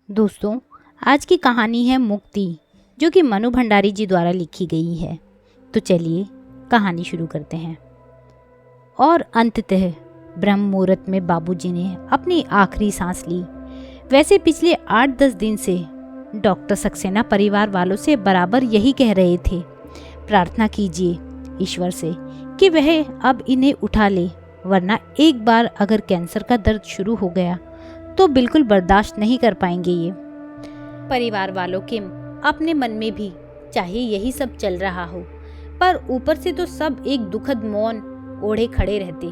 दोस्तों, आज की कहानी है मुक्ति, जो कि मनु भंडारी जी द्वारा लिखी गई है। तो चलिए कहानी शुरू करते हैं। और अंततः ब्रह्म मुहूर्त में बाबूजी ने अपनी आखिरी सांस ली। वैसे पिछले 8-10 दिन से डॉक्टर सक्सेना परिवार वालों से बराबर यही कह रहे थे, प्रार्थना कीजिए ईश्वर से कि वह अब इन्हें उठा ले, वरना एक बार अगर कैंसर का दर्द शुरू हो गया तो बिल्कुल बर्दाश्त नहीं कर पाएंगे ये। परिवार वालों के अपने मन में भी चाहे यही सब चल रहा हो, पर ऊपर से तो सब एक दुखद मौन ओढ़े खड़े रहते,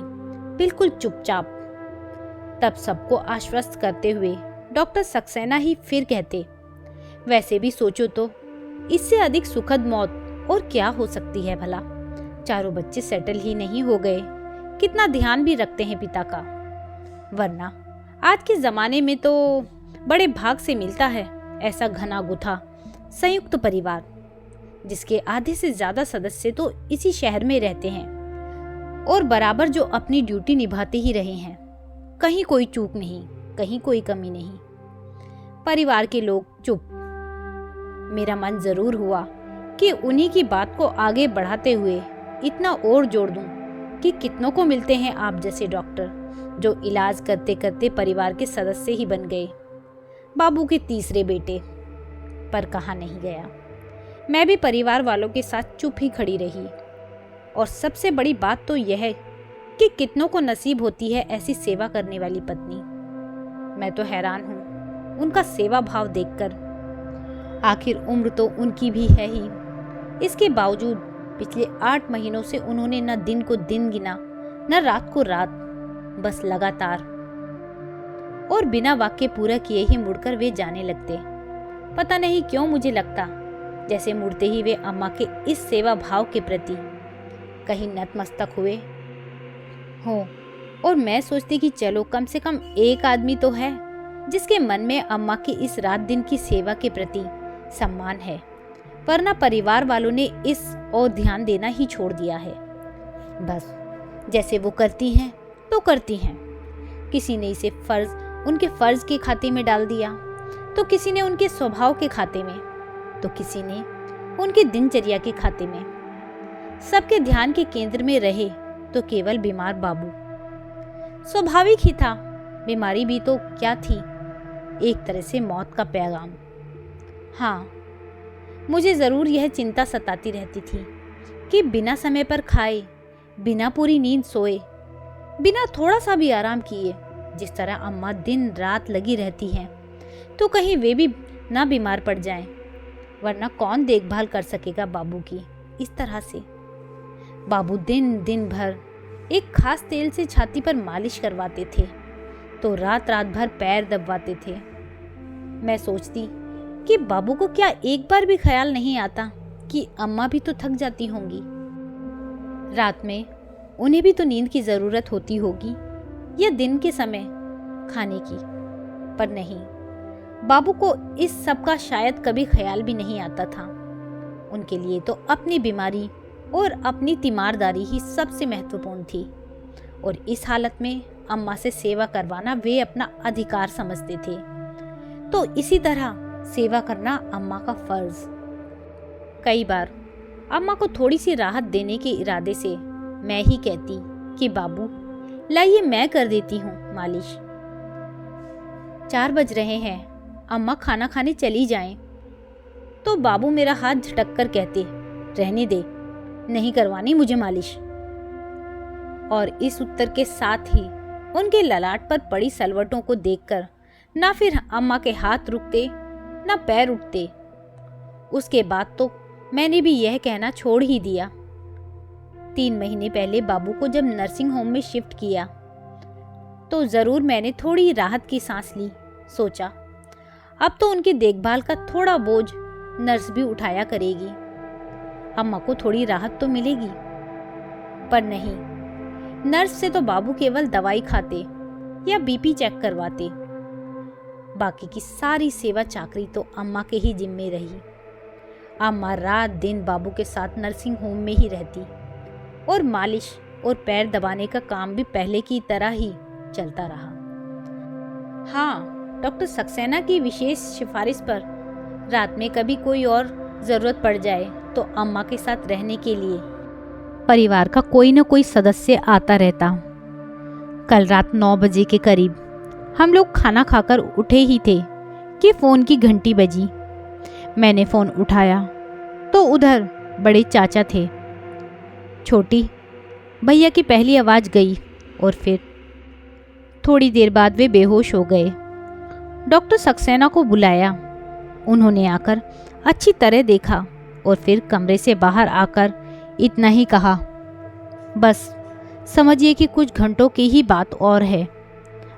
बिल्कुल चुपचाप। तब सबको आश्वस्त करते हुए डॉक्टर सक्सेना ही फिर कहते, वैसे भी सोचो तो इससे अधिक सुखद मौत और क्या हो सकती है भला। चारों बच्चे सेटल ही नहीं हो गए, कितना ध्यान भी रखते हैं पिता का। वरना आज के जमाने में तो बड़े भाग से मिलता है ऐसा घना गुथा संयुक्त परिवार, जिसके आधे से ज्यादा सदस्य तो इसी शहर में रहते हैं और बराबर जो अपनी ड्यूटी निभाते ही रहे हैं। कहीं कोई चूक नहीं, कहीं कोई कमी नहीं। परिवार के लोग चुप। मेरा मन जरूर हुआ कि उन्हीं की बात को आगे बढ़ाते हुए इतना और जोड़ दूं कि कितनों को मिलते हैं आप जैसे डॉक्टर, जो इलाज करते करते परिवार के सदस्य ही बन गए, बाबू के तीसरे बेटे। पर कहा नहीं गया। मैं भी परिवार वालों के साथ चुप ही खड़ी रही। और सबसे बड़ी बात तो यह है कि कितनों को नसीब होती है ऐसी सेवा करने वाली पत्नी। मैं तो हैरान हूँ उनका सेवा भाव देखकर। आखिर उम्र तो उनकी भी है ही, इसके बावजूद पिछले 8 महीनों से उन्होंने न दिन को दिन गिना न रात को रात, बस लगातार और बिना वाक्य पूरा किए ही मुड़कर वे जाने लगते। पता नहीं क्यों मुझे लगता जैसे मुड़ते ही वे अम्मा के इस सेवा भाव के प्रति कहीं नतमस्तक हुए हो। और मैं सोचती कि चलो कम से कम एक आदमी तो है जिसके मन में अम्मा की इस रात दिन की सेवा के प्रति सम्मान है, वरना परिवार वालों ने इस और ध्यान देना ही छोड़ दिया है। बस जैसे वो करती हैं तो करती हैं। किसी ने इसे उनके फर्ज के खाते में डाल दिया, तो किसी ने उनके स्वभाव के खाते में, तो किसी ने उनकी दिनचर्या के खाते में। सबके ध्यान के केंद्र में रहे तो केवल बीमार बाबू। स्वाभाविक ही था, बीमारी भी तो क्या थी, एक तरह से मौत का पैगाम। हाँ, मुझे जरूर यह चिंता सताती रहती थी कि बिना समय पर खाए, बिना पूरी नींद सोए, बिना थोड़ा सा भी आराम किए जिस तरह अम्मा दिन रात लगी रहती हैं, तो कहीं वे भी ना बीमार पड़ जाएं, वरना कौन देखभाल कर सकेगा बाबू की इस तरह से। बाबू दिन दिन भर एक खास तेल से छाती पर मालिश करवाते थे, तो रात रात भर पैर दबवाते थे। मैं सोचती कि बाबू को क्या एक बार भी ख्याल नहीं आता कि अम्मा भी तो थक जाती होंगी, रात में उन्हें भी तो नींद की जरूरत होती होगी, या दिन के समय खाने की। पर नहीं, बाबू को इस सब का शायद कभी ख्याल भी नहीं आता था। उनके लिए तो अपनी बीमारी और अपनी तीमारदारी ही सबसे महत्वपूर्ण थी, और इस हालत में अम्मा से सेवा करवाना वे अपना अधिकार समझते थे। तो इसी तरह सेवा करना अम्मा का फर्ज। कई बार अम्मा को थोड़ी सी राहत देने के इरादे से मैं ही कहती कि बाबू लाइए मैं कर देती हूँ मालिश। 4 बज रहे हैं, अम्मा खाना खाने चली जाएं। तो बाबू मेरा हाथ झटक कर कहते, रहने दे, नहीं करवानी मुझे मालिश। और इस उत्तर के साथ ही उनके ललाट पर पड़ी सलवटों को देखकर ना फिर अम्मा के हाथ रुकते ना पैर उठते। उसके बाद तो मैंने भी यह कहना छोड़ ही दिया। 3 महीने पहले बाबू को जब नर्सिंग होम में शिफ्ट किया तो जरूर मैंने थोड़ी राहत की सांस ली। सोचा अब तो उनकी देखभाल का थोड़ा बोझ नर्स भी उठाया करेगी, अम्मा को थोड़ी राहत तो मिलेगी। पर नहीं, नर्स से तो बाबू केवल दवाई खाते या बीपी चेक करवाते, बाकी की सारी सेवा चाकरी तो अम्मा के ही जिम्मे रही। अम्मा रात दिन बाबू के साथ नर्सिंग होम में ही रहती, और मालिश और पैर दबाने का काम भी पहले की तरह ही चलता रहा। हाँ, डॉक्टर सक्सेना की विशेष सिफारिश पर रात में कभी कोई और ज़रूरत पड़ जाए तो अम्मा के साथ रहने के लिए परिवार का कोई न कोई सदस्य आता रहता। कल रात 9 बजे के करीब हम लोग खाना खाकर उठे ही थे कि फ़ोन की घंटी बजी। मैंने फ़ोन उठाया तो उधर बड़े चाचा थे। छोटी भैया की पहली आवाज़ गई और फिर थोड़ी देर बाद वे बेहोश हो गए। डॉक्टर सक्सेना को बुलाया। उन्होंने आकर अच्छी तरह देखा और फिर कमरे से बाहर आकर इतना ही कहा, बस समझिए कि कुछ घंटों की ही बात और है,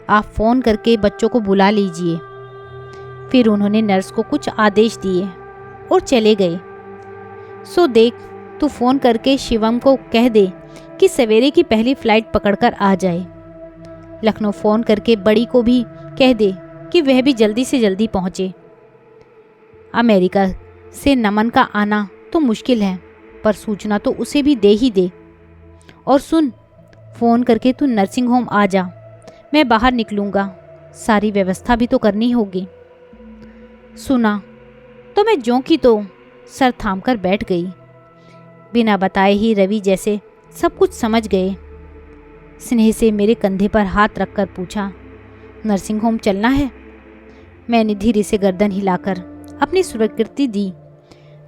आप फ़ोन करके बच्चों को बुला लीजिए। फिर उन्होंने नर्स को कुछ आदेश दिए और चले गए। सो देख, तू फ़ोन करके शिवम को कह दे कि सवेरे की पहली फ़्लाइट पकड़कर आ जाए। लखनऊ फ़ोन करके बड़ी को भी कह दे कि वह भी जल्दी से जल्दी पहुँचे। अमेरिका से नमन का आना तो मुश्किल है, पर सूचना तो उसे भी दे ही दे। और सुन, फ़ोन करके तू नर्सिंग होम आ जा, मैं बाहर निकलूँगा, सारी व्यवस्था भी तो करनी होगी। सुना तो मैं ज्यों की तो सर थामकर बैठ गई। बिना बताए ही रवि जैसे सब कुछ समझ गए। स्नेह से मेरे कंधे पर हाथ रखकर पूछा, नर्सिंग होम चलना है? मैंने धीरे से गर्दन हिलाकर अपनी स्वीकृति दी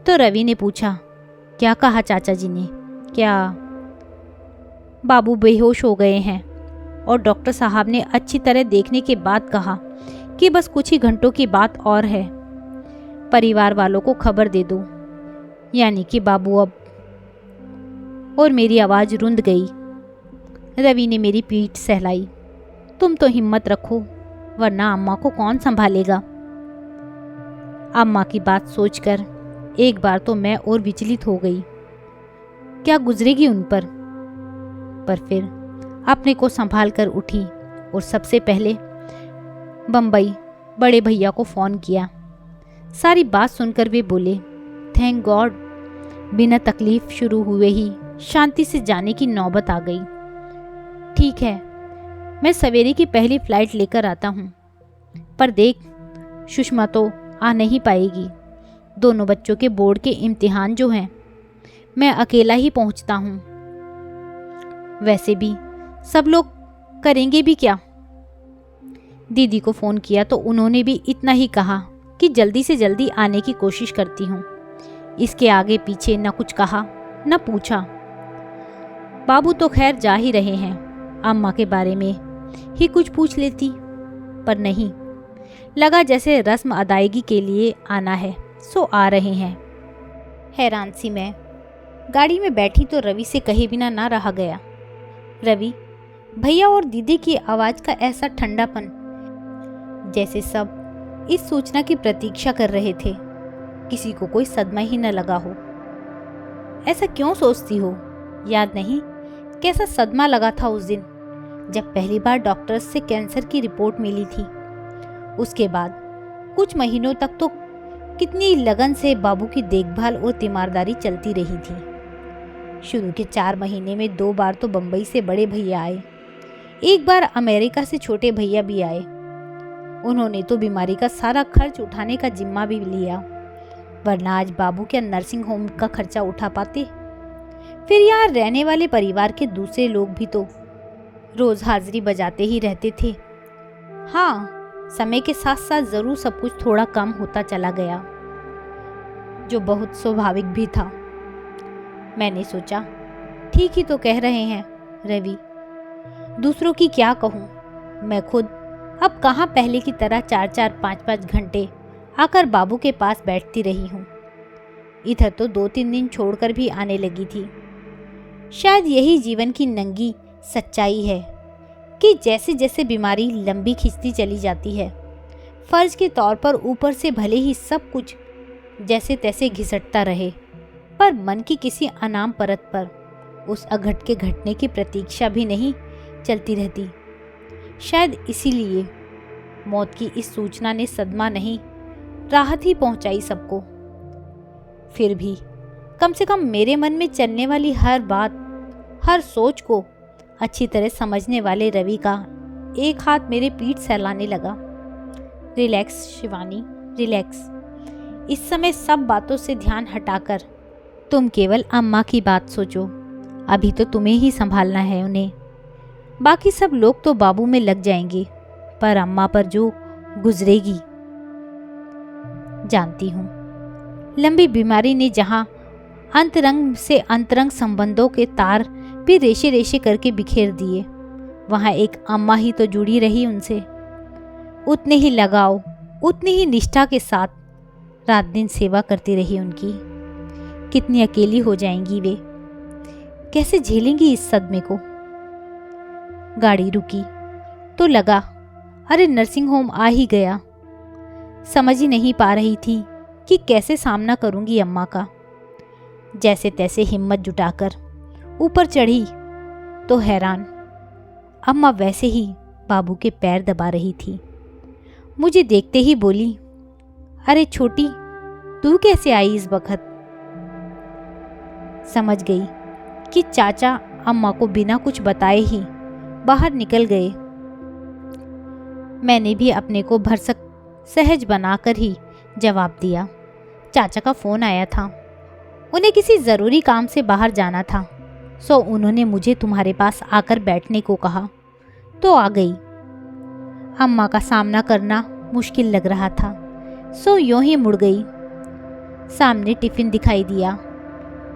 तो रवि ने पूछा, क्या कहा चाचा जी ने? क्या? बाबू बेहोश हो गए हैं और डॉक्टर साहब ने अच्छी तरह देखने के बाद कहा कि बस कुछ ही घंटों की बात और है। परिवार वालों को खबर दे दो, यानी कि बाबू अब। और मेरी आवाज़ रुंध गई। रवि ने मेरी पीठ सहलाई। तुम तो हिम्मत रखो, वरना अम्मा को कौन संभालेगा? अम्मा की बात सोचकर एक बार तो मैं और विचलित हो गई। क्या गुजरेगी उन पर फिर अपने को संभाल कर उठी और सबसे पहले बम्बई बड़े भैया को फ़ोन किया। सारी बात सुनकर वे बोले, थैंक गॉड, बिना तकलीफ शुरू हुए ही शांति से जाने की नौबत आ गई। ठीक है, मैं सवेरे की पहली फ़्लाइट लेकर आता हूँ, पर देख, सुषमा तो आ नहीं पाएगी। दोनों बच्चों के बोर्ड के इम्तिहान जो हैं, मैं अकेला ही पहुँचता हूँ। वैसे भी सब लोग करेंगे भी क्या? दीदी को फ़ोन किया तो उन्होंने भी इतना ही कहा कि जल्दी से जल्दी आने की कोशिश करती हूँ। इसके आगे पीछे न कुछ कहा न पूछा। बाबू तो खैर जा ही रहे हैं, अम्मा के बारे में ही कुछ पूछ लेती, पर नहीं, लगा जैसे रस्म अदायगी के लिए आना है, सो आ रहे हैं। हैरान सी मैं गाड़ी में बैठी तो रवि से कहे बिना ना रहा गया। रवि, भैया और दीदी की आवाज़ का ऐसा ठंडापन, जैसे सब इस सूचना की प्रतीक्षा कर रहे थे, किसी को कोई सदमा ही न लगा हो। ऐसा क्यों सोचती हो? याद नहीं कैसा सदमा लगा था उस दिन जब पहली बार डॉक्टर्स से कैंसर की रिपोर्ट मिली थी। उसके बाद कुछ महीनों तक तो कितनी लगन से बाबू की देखभाल और तीमारदारी चलती रही थी। शुरू के 4 महीने में 2 बार तो बम्बई से बड़े भैया आए, एक बार अमेरिका से छोटे भैया भी आए। उन्होंने तो बीमारी का सारा खर्च उठाने का जिम्मा भी लिया, वरना आज बाबू क्या नर्सिंग होम का खर्चा उठा पाते? फिर यहाँ रहने वाले परिवार के दूसरे लोग भी तो रोज हाजिरी बजाते ही रहते थे। हाँ, समय के साथ साथ जरूर सब कुछ थोड़ा कम होता चला गया, जो बहुत स्वाभाविक भी था। मैंने सोचा, ठीक ही तो कह रहे हैं रवि, दूसरों की क्या कहूँ, मैं खुद अब कहाँ पहले की तरह 4-4, 5-5 घंटे आकर बाबू के पास बैठती रही हूँ। इधर तो 2-3 दिन छोड़कर भी आने लगी थी। शायद यही जीवन की नंगी सच्चाई है कि जैसे जैसे बीमारी लंबी खिंचती चली जाती है, फर्ज के तौर पर ऊपर से भले ही सब कुछ जैसे तैसे घिसटता रहे, पर मन की किसी अनाम परत पर उस अघट के घटने की प्रतीक्षा भी नहीं चलती रहती। शायद इसीलिए मौत की इस सूचना ने सदमा नहीं, राहत ही पहुंचाई सबको। फिर भी कम से कम मेरे मन में चलने वाली हर बात, हर सोच को अच्छी तरह समझने वाले रवि का एक हाथ मेरे पीठ सहलाने लगा। Relax Shivani, relax. इस समय सब बातों से ध्यान हटाकर तुम केवल अम्मा की बात सोचो। अभी तो तुम्हें ही संभालना है उन्हें। बाकी सब लोग तो बाबू में लग जाएंगे, पर अम्मा पर जो गुजरेगी जानती हूँ। लंबी बीमारी ने जहाँ अंतरंग से अंतरंग संबंधों के तार भी रेशे रेशे करके बिखेर दिए, वहाँ एक अम्मा ही तो जुड़ी रही उनसे। उतने ही लगाव, उतनी ही निष्ठा के साथ रात दिन सेवा करती रही उनकी। कितनी अकेली हो जाएंगी वे, कैसे झेलेंगी इस सदमे को। गाड़ी रुकी तो लगा अरे नर्सिंग होम आ ही गया। समझ ही नहीं पा रही थी कि कैसे सामना करूंगी अम्मा का। जैसे तैसे हिम्मत जुटाकर ऊपर चढ़ी तो हैरान, अम्मा वैसे ही बाबू के पैर दबा रही थी। मुझे देखते ही बोली, अरे छोटी, तू कैसे आई इस वक्त? समझ गई कि चाचा अम्मा को बिना कुछ बताए ही बाहर निकल गए। मैंने भी अपने को भरसक सहज बनाकर ही जवाब दिया। चाचा का फ़ोन आया था, उन्हें किसी ज़रूरी काम से बाहर जाना था, सो उन्होंने मुझे तुम्हारे पास आकर बैठने को कहा तो आ गई। अम्मा का सामना करना मुश्किल लग रहा था, सो यूं ही मुड़ गई। सामने टिफ़िन दिखाई दिया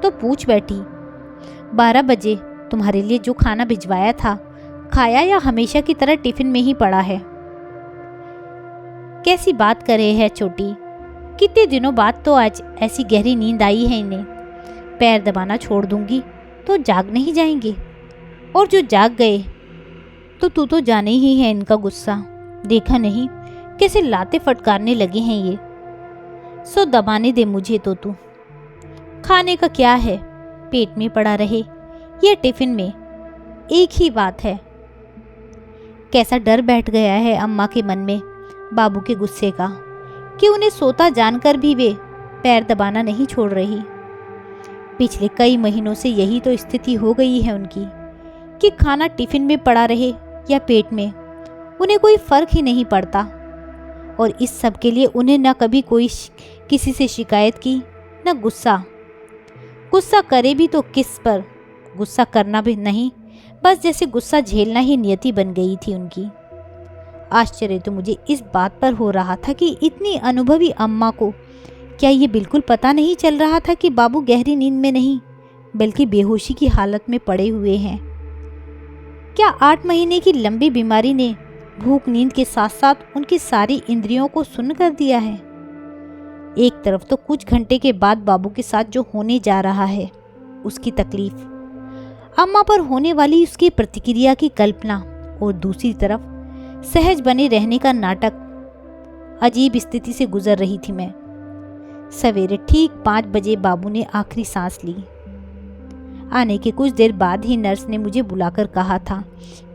तो पूछ बैठी, 12 बजे तुम्हारे लिए जो खाना भिजवाया था खाया या हमेशा की तरह टिफ़िन में ही पड़ा है? कैसी बात कर रहे हैं छोटी, कितने दिनों बाद तो आज ऐसी गहरी नींद आई है इन्हें। पैर दबाना छोड़ दूंगी तो जाग नहीं जाएंगे, और जो जाग गए तो तू तो जाने ही है इनका गुस्सा। देखा नहीं कैसे लाते फटकारने लगे हैं ये। सो दबाने दे मुझे तो तू। खाने का क्या है, पेट में पड़ा रहे या टिफिन में, एक ही बात है। कैसा डर बैठ गया है अम्मा के मन में बाबू के गुस्से का, कि उन्हें सोता जानकर भी वे पैर दबाना नहीं छोड़ रही। पिछले कई महीनों से यही तो स्थिति हो गई है उनकी, कि खाना टिफिन में पड़ा रहे या पेट में, उन्हें कोई फर्क ही नहीं पड़ता। और इस सब के लिए उन्हें न कभी कोई किसी से शिकायत की, न गुस्सा करे भी तो किस पर? गुस्सा करना भी नहीं, बस जैसे गुस्सा झेलना ही नियति बन गई थी उनकी। आश्चर्य तो मुझे इस बात पर हो रहा था कि इतनी अनुभवी अम्मा को क्या ये बिल्कुल पता नहीं चल रहा था कि बाबू गहरी नींद में नहीं बल्कि बेहोशी की हालत में पड़े हुए हैं। क्या 8 महीने की लंबी बीमारी ने भूख नींद के साथ साथ उनकी सारी इंद्रियों को सुन्न कर दिया है? एक तरफ तो कुछ घंटे के बाद बाबू के साथ जो होने जा रहा है उसकी तकलीफ, अम्मा पर होने वाली उसकी प्रतिक्रिया की कल्पना, और दूसरी तरफ सहज बने रहने का नाटक। अजीब स्थिति से गुजर रही थी मैं। सवेरे ठीक 5 बजे बाबू ने आखिरी सांस ली। आने के कुछ देर बाद ही नर्स ने मुझे बुलाकर कहा था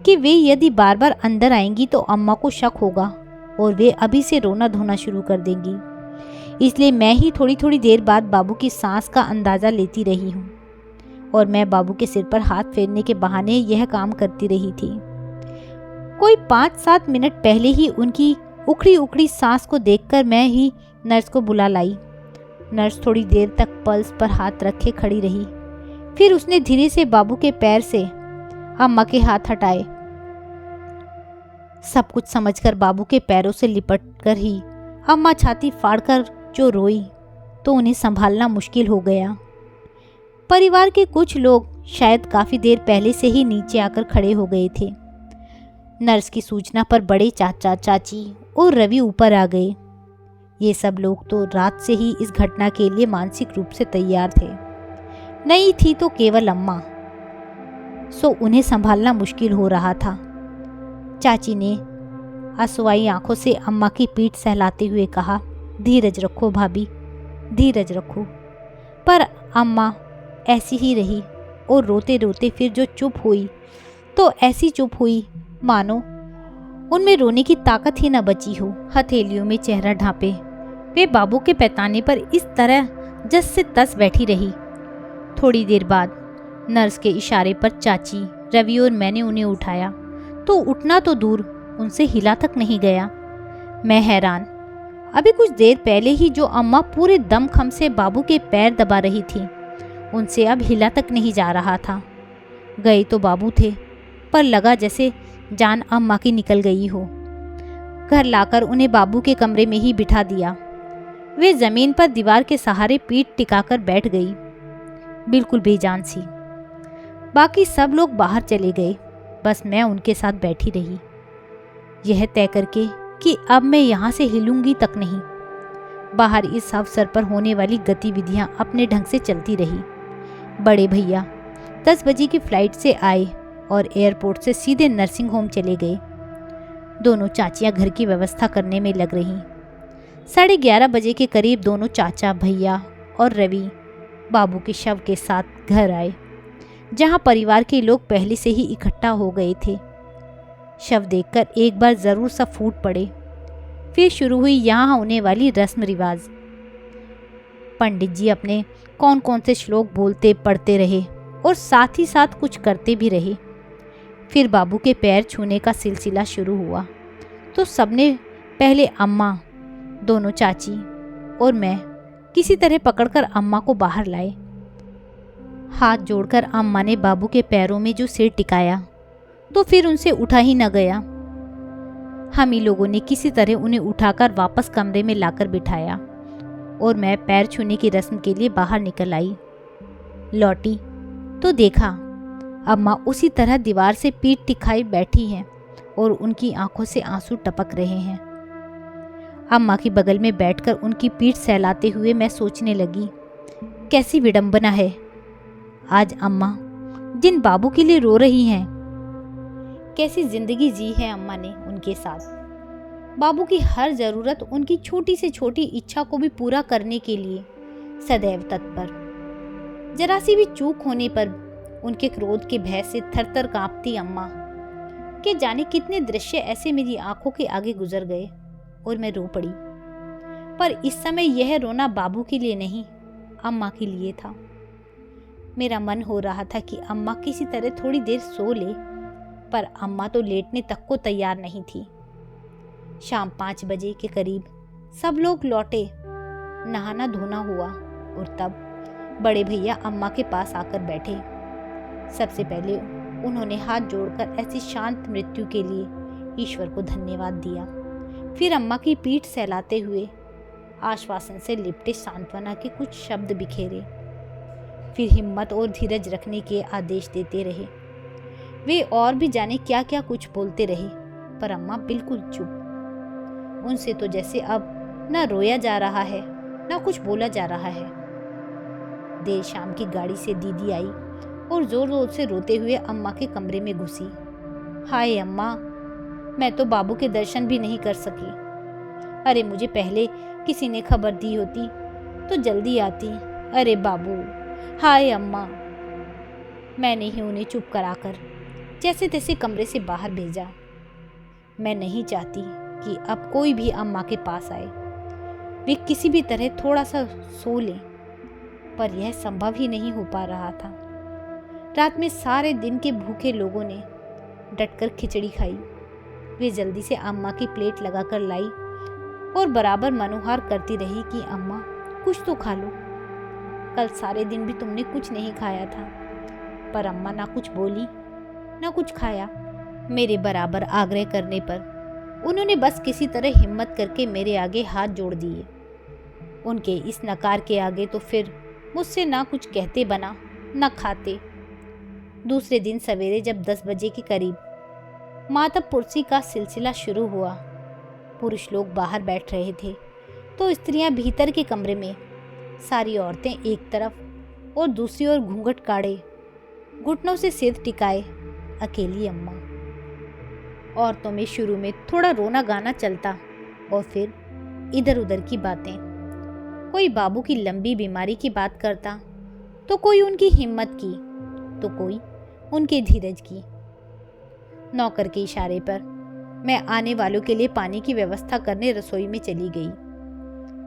कि वे यदि बार बार अंदर आएंगी तो अम्मा को शक होगा और वे अभी से रोना धोना शुरू कर देंगी। इसलिए मैं ही थोड़ी थोड़ी देर बाद बाबू की सांस का अंदाज़ा लेती रही हूँ, और मैं बाबू के सिर पर हाथ फेरने के बहाने यह काम करती रही थी। कोई 5-7 मिनट पहले ही उनकी उखड़ी उखड़ी सांस को देखकर मैं ही नर्स को बुला लाई। नर्स थोड़ी देर तक पल्स पर हाथ रखे खड़ी रही, फिर उसने धीरे से बाबू के पैर से अम्मा के हाथ हटाए। सब कुछ समझकर बाबू के पैरों से लिपटकर ही अम्मा छाती फाड़कर जो रोई तो उन्हें संभालना मुश्किल हो गया। परिवार के कुछ लोग शायद काफ़ी देर पहले से ही नीचे आकर खड़े हो गए थे। नर्स की सूचना पर बड़े चाचा चाची और रवि ऊपर आ गए। ये सब लोग तो रात से ही इस घटना के लिए मानसिक रूप से तैयार थे। नहीं थी तो केवल अम्मा, सो उन्हें संभालना मुश्किल हो रहा था। चाची ने आंसुआई आंखों से अम्मा की पीठ सहलाते हुए कहा, धीरज रखो भाभी, धीरज रखो। पर अम्मा ऐसी ही रही और रोते रोते फिर जो चुप हुई तो ऐसी चुप हुई मानो उनमें रोने की ताकत ही न बची हो। हथेलियों में चेहरा ढांपे वे बाबू के पैताने पर इस तरह जस से तस बैठी रही। थोड़ी देर बाद नर्स के इशारे पर चाची, रवि और मैंने उन्हें उठाया तो उठना तो दूर उनसे हिला तक नहीं गया। मैं हैरान। अभी कुछ देर पहले ही जो अम्मा पूरे दमखम से बाबू के पैर दबा रही थी, उनसे अब हिला तक नहीं जा रहा था। गए तो बाबू थे, पर लगा जैसे जान अम्मा की निकल गई हो। घर लाकर उन्हें बाबू के कमरे में ही बिठा दिया। वे जमीन पर दीवार के सहारे पीठ टिकाकर बैठ गई, बिल्कुल बेजान सी। बाकी सब लोग बाहर चले गए, बस मैं उनके साथ बैठी रही, यह तय करके कि अब मैं यहाँ से हिलूंगी तक नहीं। बाहर इस अवसर पर होने वाली गतिविधियाँ अपने ढंग से चलती रही। बड़े भैया 10 बजे की फ्लाइट से आए और एयरपोर्ट से सीधे नर्सिंग होम चले गए। दोनों चाचियाँ घर की व्यवस्था करने में लग रहीं। 11:30 बजे के करीब दोनों चाचा, भैया और रवि बाबू के शव के साथ घर आए, जहाँ परिवार के लोग पहले से ही इकट्ठा हो गए थे। शव देखकर एक बार जरूर सा फूट पड़े। फिर शुरू हुई यहाँ होने वाली रस्म रिवाज। पंडित जी अपने कौन कौन से श्लोक बोलते पढ़ते रहे और साथ ही साथ कुछ करते भी रहे। फिर बाबू के पैर छूने का सिलसिला शुरू हुआ तो सबने पहले अम्मा, दोनों चाची और मैं किसी तरह पकड़कर अम्मा को बाहर लाए। हाथ जोड़कर अम्मा ने बाबू के पैरों में जो सिर टिकाया तो फिर उनसे उठा ही न गया। हम ही लोगों ने किसी तरह उन्हें उठाकर वापस कमरे में लाकर बिठाया और मैं पैर छूने की रस्म के लिए बाहर निकल आई। लौटी तो देखा अम्मा उसी तरह दीवार से पीठ टिकाई बैठी हैं और उनकी आंखों से आंसू टपक रहे हैं। अम्मा की बगल में बैठकर उनकी पीठ सहलाते हुए मैं सोचने लगी, कैसी विडंबना है। आज अम्मा जिन बाबू के लिए रो रही हैं, कैसी जिंदगी जी है अम्मा ने उनके साथ। बाबू की हर जरूरत, उनकी छोटी से छोटी इच्छा को भी पूरा करने के लिए सदैव तत्पर। जरा सी भी चूक होने पर उनके क्रोध के भय से थरथर कांपती अम्मा के जाने कितने दृश्य ऐसे मेरी आंखों के आगे गुजर गए और मैं रो पड़ी। पर इस समय यह रोना बाबू के लिए नहीं, अम्मा के लिए था। मेरा मन हो रहा था कि अम्मा किसी तरह थोड़ी देर सो ले, पर अम्मा तो लेटने तक को तैयार नहीं थी। शाम 5 बजे के करीब सब लोग लौटे, नहाना धोना हुआ और तब बड़े भैया अम्मा के पास आकर बैठे। सबसे पहले उन्होंने हाथ जोड़कर ऐसी शांत मृत्यु के लिए ईश्वर को धन्यवाद दिया। फिर अम्मा की पीठ सहलाते हुए आश्वासन से लिपटे सांत्वना के कुछ शब्द बिखेरे। फिर हिम्मत और धीरज रखने के आदेश देते रहे। वे और भी जाने क्या क्या कुछ बोलते रहे, पर अम्मा बिल्कुल चुप। उनसे तो जैसे अब न रोया जा रहा है न कुछ बोला जा रहा है। देर शाम की गाड़ी से दीदी आई और जोर जोर से रोते हुए अम्मा के कमरे में घुसी। हाय अम्मा, मैं तो बाबू के दर्शन भी नहीं कर सकी। अरे मुझे पहले किसी ने खबर दी होती तो जल्दी आती। अरे बाबू, हाय अम्मा। मैंने ही उन्हें चुप कराकर जैसे तैसे कमरे से बाहर भेजा। मैं नहीं चाहती कि अब कोई भी अम्मा के पास आए, वे किसी भी तरह थोड़ा सा सो लें, पर यह संभव ही नहीं हो पा रहा था। रात में सारे दिन के भूखे लोगों ने डटकर खिचड़ी खाई। वे जल्दी से अम्मा की प्लेट लगाकर लाई और बराबर मनोहार करती रही कि अम्मा कुछ तो खा लो, कल सारे दिन भी तुमने कुछ नहीं खाया था। पर अम्मा ना कुछ बोली ना कुछ खाया। मेरे बराबर आग्रह करने पर उन्होंने बस किसी तरह हिम्मत करके मेरे आगे हाथ जोड़ दिए। उनके इस नकार के आगे तो फिर मुझसे ना कुछ कहते बना ना खाते। दूसरे दिन सवेरे जब 10 बजे के करीब मातब पुरसी का सिलसिला शुरू हुआ, पुरुष लोग बाहर बैठ रहे थे तो स्त्रियां भीतर के कमरे में, सारी औरतें एक तरफ और दूसरी ओर घूंघट काढ़े, घुटनों से सिर टिकाए अकेली अम्मा। औरतों में शुरू में थोड़ा रोना गाना चलता और फिर इधर उधर की बातें। कोई बाबू की लंबी बीमारी की बात करता तो कोई उनकी हिम्मत की तो कोई उनके धीरज की। नौकर के इशारे पर मैं आने वालों के लिए पानी की व्यवस्था करने रसोई में चली गई।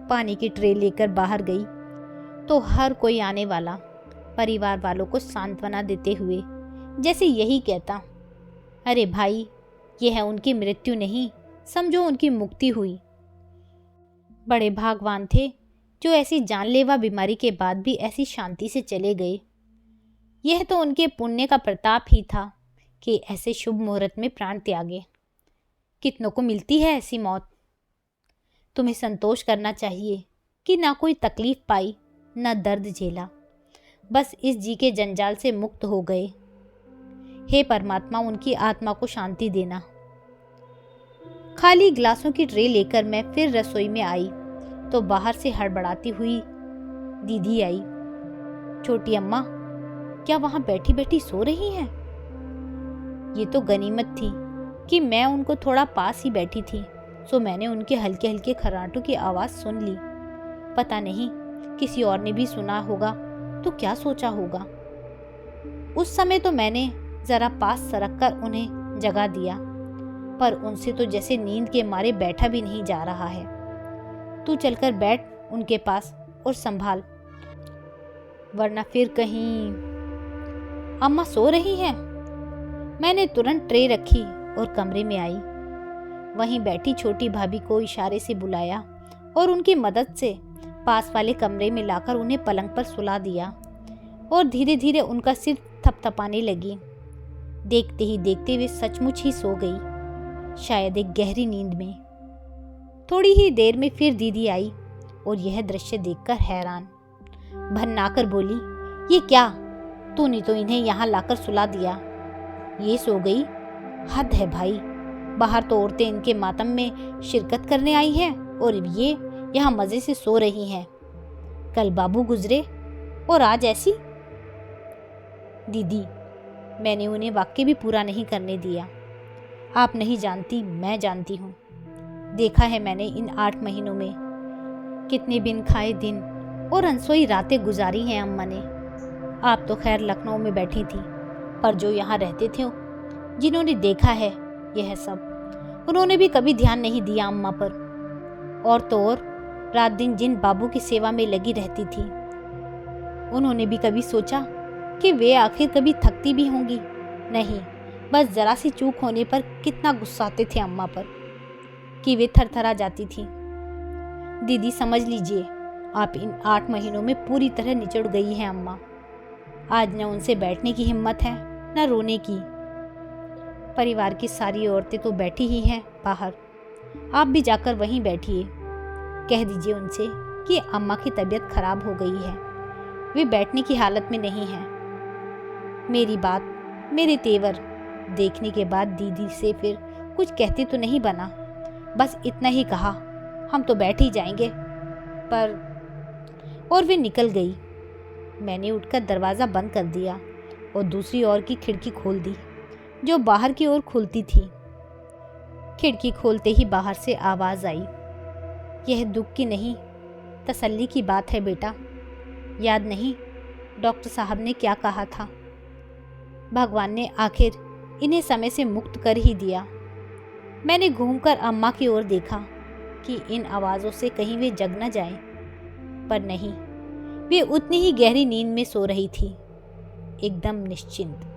पानी की ट्रे लेकर बाहर गई तो हर कोई आने वाला परिवार वालों को सांत्वना देते हुए जैसे यही कहता, अरे भाई, यह है उनकी मृत्यु नहीं, समझो उनकी मुक्ति हुई। बड़े भागवान थे जो ऐसी जानलेवा बीमारी के बाद भी ऐसी शांति से चले गए। यह तो उनके पुण्य का प्रताप ही था कि ऐसे शुभ मुहूर्त में प्राण त्यागे। कितनों को मिलती है ऐसी मौत। तुम्हें संतोष करना चाहिए कि ना कोई तकलीफ पाई, ना दर्द झेला, बस इस जी के जंजाल से मुक्त हो गए। हे परमात्मा, उनकी आत्मा को शांति देना। खाली गिलासों की ट्रे लेकर मैं फिर रसोई में आई तो बाहर से हड़बड़ाती हुई दीदी आई। छोटी अम्मा क्या वहां बैठी बैठी सो रही हैं? ये तो गनीमत थी कि मैं उनको थोड़ा पास ही बैठी थी, सो मैंने उनके हल्के हल्के खर्राटों की आवाज़ सुन ली। पता नहीं किसी और ने भी सुना होगा तो क्या सोचा होगा। उस समय तो मैंने ज़रा पास सरक कर उन्हें जगा दिया, पर उनसे तो जैसे नींद के मारे बैठा भी नहीं जा रहा है। तू चलकर बैठ उनके पास और संभाल, वरना फिर कहीं। अम्मा सो रही हैं। मैंने तुरंत ट्रे रखी और कमरे में आई। वहीं बैठी छोटी भाभी को इशारे से बुलाया और उनकी मदद से पास वाले कमरे में लाकर उन्हें पलंग पर सुला दिया और धीरे धीरे उनका सिर थपथपाने लगी। देखते ही देखते वे सचमुच ही सो गई, शायद एक गहरी नींद में। थोड़ी ही देर में फिर दीदी आई और यह दृश्य देखकर हैरान भन्नाकर बोली, ये क्या? तूने तो इन्हें यहाँ लाकर सुला दिया, ये सो गई? हद है भाई। बाहर तो औरतें इनके मातम में शिरकत करने आई हैं और ये यहाँ मज़े से सो रही हैं। कल बाबू गुजरे और आज ऐसी। दीदी, मैंने उन्हें वाक्य भी पूरा नहीं करने दिया। आप नहीं जानती, मैं जानती हूँ। देखा है मैंने इन 8 महीनों में कितने बिन खाए दिन और अनसोई रातें गुजारी हैं अम्मा ने। आप तो खैर लखनऊ में बैठी थी, पर जो यहाँ रहते थे, जिन्होंने देखा है यह सब, उन्होंने भी कभी ध्यान नहीं दिया अम्मा पर। और तो और रात दिन जिन बाबू की सेवा में लगी रहती थी, उन्होंने भी कभी सोचा कि वे आखिर कभी थकती भी होंगी? नहीं, बस जरा सी चूक होने पर कितना गुस्साते थे अम्मा पर कि वे थरथरा जाती थी। दीदी समझ लीजिए, आप इन 8 महीनों में पूरी तरह निचड़ गई हैं अम्मा। आज न उनसे बैठने की हिम्मत है, न रोने की। परिवार की सारी औरतें तो बैठी ही हैं बाहर, आप भी जाकर वहीं बैठिए। कह दीजिए उनसे कि अम्मा की तबीयत खराब हो गई है, वे बैठने की हालत में नहीं हैं। मेरी बात, मेरे तेवर देखने के बाद दीदी से फिर कुछ कहते तो नहीं बना, बस इतना ही कहा, हम तो बैठ ही जाएंगे पर। और वे निकल गई। मैंने उठकर दरवाज़ा बंद कर दिया और दूसरी ओर की खिड़की खोल दी जो बाहर की ओर खुलती थी। खिड़की खोलते ही बाहर से आवाज़ आई, यह दुख की नहीं, तसल्ली की बात है बेटा। याद नहीं डॉक्टर साहब ने क्या कहा था? भगवान ने आखिर इन्हें समय से मुक्त कर ही दिया। मैंने घूमकर अम्मा की ओर देखा कि इन आवाज़ों से कहीं वे जग न जाएं, पर नहीं, वे उतनी ही गहरी नींद में सो रही थी, एकदम निश्चिंत।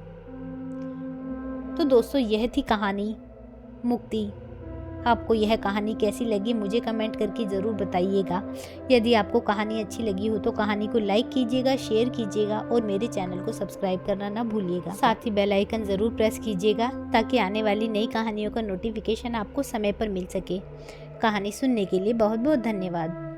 तो दोस्तों, यह थी कहानी मुक्ति। आपको यह कहानी कैसी लगी मुझे कमेंट करके ज़रूर बताइएगा। यदि आपको कहानी अच्छी लगी हो तो कहानी को लाइक कीजिएगा, शेयर कीजिएगा और मेरे चैनल को सब्सक्राइब करना ना भूलिएगा। साथ ही बेल आइकन ज़रूर प्रेस कीजिएगा ताकि आने वाली नई कहानियों का नोटिफिकेशन आपको समय पर मिल सके। कहानी सुनने के लिए बहुत बहुत धन्यवाद।